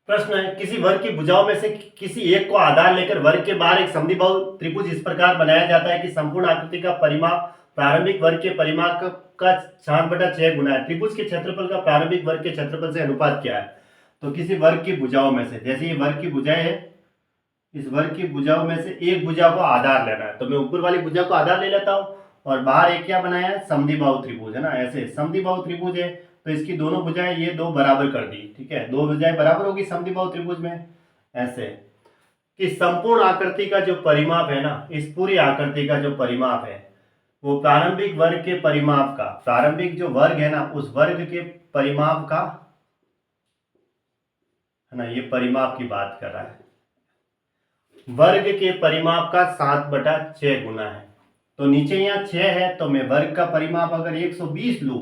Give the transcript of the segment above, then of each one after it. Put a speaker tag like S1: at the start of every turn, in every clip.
S1: प्रश्न है, किसी वर्ग की भुजाओं में से किसी एक को आधार लेकर वर्ग के बाहर एक समद्विबाहु त्रिभुज इस प्रकार बनाया जाता है कि संपूर्ण आकृति का परिमाप प्रारंभिक वर्ग के परिमाप का 7/6 गुना है। त्रिभुज के क्षेत्रफल का प्रारंभिक वर्ग के क्षेत्रफल से अनुपात क्या है? तो किसी वर्ग की भुजाओं में से, जैसे ये वर्ग की भुजाएं है, इस वर्ग की भुजाओं में से एक भुजा को आधार लेना है, तो मैं ऊपर वाली भुजा को आधार ले लेता हूँ और बाहर एक क्या बनाया है, समद्विबाहु त्रिभुज है ना। ऐसे समद्विबाहु त्रिभुज है तो इसकी दोनों भुजाएं ये दो बराबर कर दी, ठीक है, दो भुजाएं बराबर होगी समद्विबाहु त्रिभुज में। ऐसे कि संपूर्ण आकृति का जो परिमाप है ना, इस पूरी आकृति का जो परिमाप है वो प्रारंभिक वर्ग के परिमाप का, प्रारंभिक जो वर्ग है ना उस वर्ग के परिमाप का है ना, ये परिमाप की बात कर रहा है, वर्ग के परिमाप का 7/6 गुना है। तो नीचे यहाँ 6 है तो मैं वर्ग का परिमाप अगर 120 लूं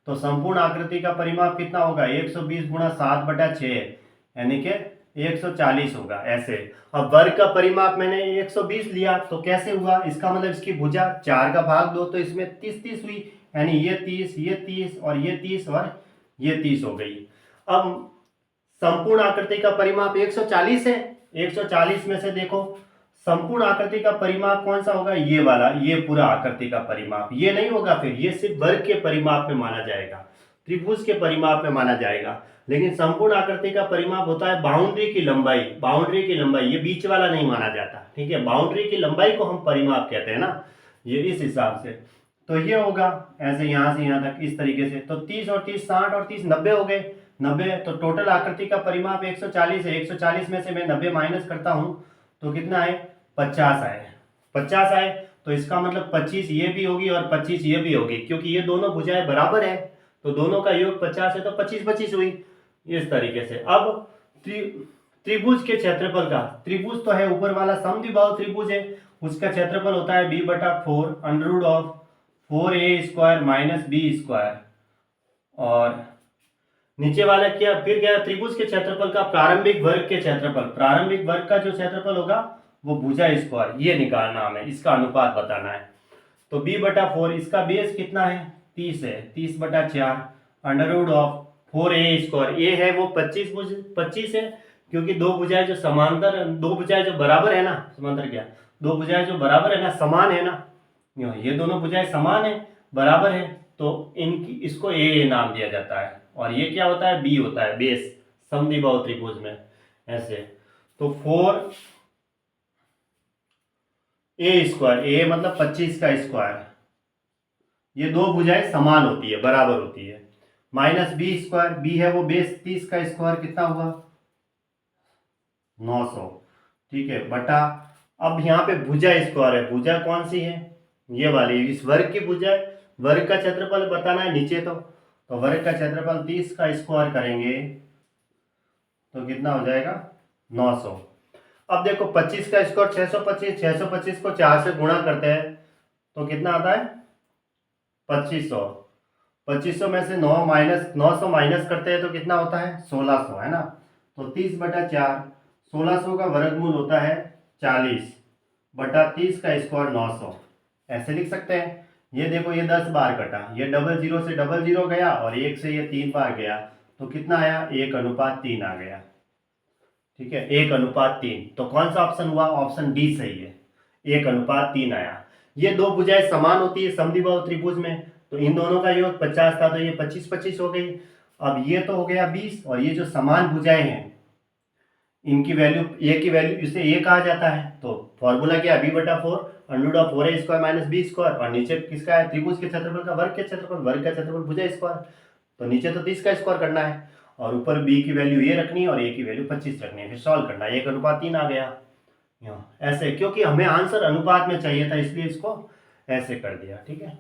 S1: तो संपूर्ण आकृति का परिमाप कितना होगा, 120 गुणा 7/6 यानी कि 140 होगा। ऐसे अब वर्ग का परिमाप मैंने 120 लिया तो कैसे हुआ, इसका मतलब इसकी भुजा 4 का भाग 2 तो इसमें 30 हुई, यानी ये 30 ये 30 और ये 30 और ये 30 हो गई। अब संपूर्ण आकृति का परिमाप 140 है, 140 में से देखो संपूर्ण आकृति का परिमाप कौन सा होगा, ये वाला, ये पूरा आकृति का परिमाप, ये नहीं होगा, फिर ये सिर्फ वर्ग के परिमाप में माना जाएगा, त्रिभुज के परिमाप में माना जाएगा। लेकिन संपूर्ण आकृति का परिमाप होता है बाउंड्री की लंबाई, बाउंड्री की लंबाई, ये बीच वाला नहीं माना जाता, ठीक है, बाउंड्री की लंबाई को हम परिमाप कहते हैं ना, ये इस हिसाब से। तो ये होगा ऐसे यहाँ से यहाँ तक इस तरीके से, तो 30 और 30 60 और 30 90 हो गए, 90। तो टोटल आकृति का परिमाप 140 है, 140 में से मैं 90 माइनस करता हूँ तो कितना है, 50 आए, 50 आए। तो इसका मतलब 25 ये भी होगी और 25 ये भी होगी, क्योंकि ये दोनों भुजाएं बराबर है तो दोनों का योग 50 है तो 25 हुई, इस तरीके से। अब त्रिभुज के क्षेत्रफल का, त्रिभुज तो है ऊपर वाला समद्विबाहु त्रिभुज है, उसका क्षेत्रफल होता है b/4 under root of 4a² minus b², और नीचे वाला क्या, फिर क्या, त्रिभुज के क्षेत्रफल का प्रारंभिक वर्ग के क्षेत्रफल, प्रारंभिक वर्ग का जो क्षेत्रफल होगा वो भुजा स्क्वायर, ये निकालना हमें, इसका अनुपात बताना है। तो b/4 इसका बेस कितना है, 30 है, 30/4 अंडर रूट ऑफ 4a², ये है वो 25 है, क्योंकि दो भुजाएं जो समांतर, दो भुजाएं जो बराबर है ना, समांतर क्या, दो भुजाएं जो बराबर है ना, समान है ना, ये दोनों भुजाएं समान है, बराबर है, तो इनकी, इसको ए नाम दिया जाता है, और ये क्या होता है, बी होता है, बेस समद्विबाहु त्रिभुज में। ऐसे तो 4a², ए मतलब 25 का स्क्वायर, ये दो भुजाएं समान होती है, बराबर होती है, माइनस b², बी है वो बेस, 30 का स्क्वायर कितना हुआ, 900, ठीक है, बटा, अब यहाँ पे भुजा स्क्वायर है, भुजा कौन सी है, ये वाली, इस वर्ग की भुजा है, वर्ग का क्षेत्रफल बताना है नीचे, तो वर्ग का क्षेत्रफल 30 का स्क्वायर करेंगे तो कितना हो जाएगा, 900। अब देखो 25 का स्क्वायर 625, 625 को 4 से गुणा करते हैं तो कितना आता है, 2500, 2500 में से 900 माइनस करते हैं तो कितना होता है, 1600 है ना। तो 30/4, 1600 का वर्गमूल होता है 40 बटा 30 का स्क्वायर 900, ऐसे लिख सकते हैं। ये देखो ये 10 बार कटा, ये 00 से 00 गया और 1 से ये 3 बार गया, तो कितना आया, 1:3 आ गया, ठीक है, 1:3। तो कौन सा ऑप्शन हुआ, ऑप्शन डी सही है, 1:3 आया। ये दो भुजाएं समान होती है समद्विबाहु त्रिभुज में, तो इन दोनों का योग 50 था तो ये 25 हो गई। अब ये तो हो गया 20, और ये जो समान भुजाएं हैं इनकी वैल्यू, ए की वैल्यू, इसे ए कहा जाता है, तो फॉर्मूला क्या है, b/4 under of 4a² minus b², और नीचे किसका है, त्रिभुज के क्षेत्रफल का वर्ग के क्षेत्रफल, वर्ग का क्षेत्रफल भुजा स्क्वायर, तो नीचे तो 30 का स्क्वायर करना है और ऊपर b की वैल्यू ये रखनी है और a की वैल्यू 25 रखनी है, फिर सॉल्व करना है, 1:3 आ गया। ऐसे क्योंकि हमें आंसर अनुपात में चाहिए था इसलिए इसको ऐसे कर दिया, ठीक है।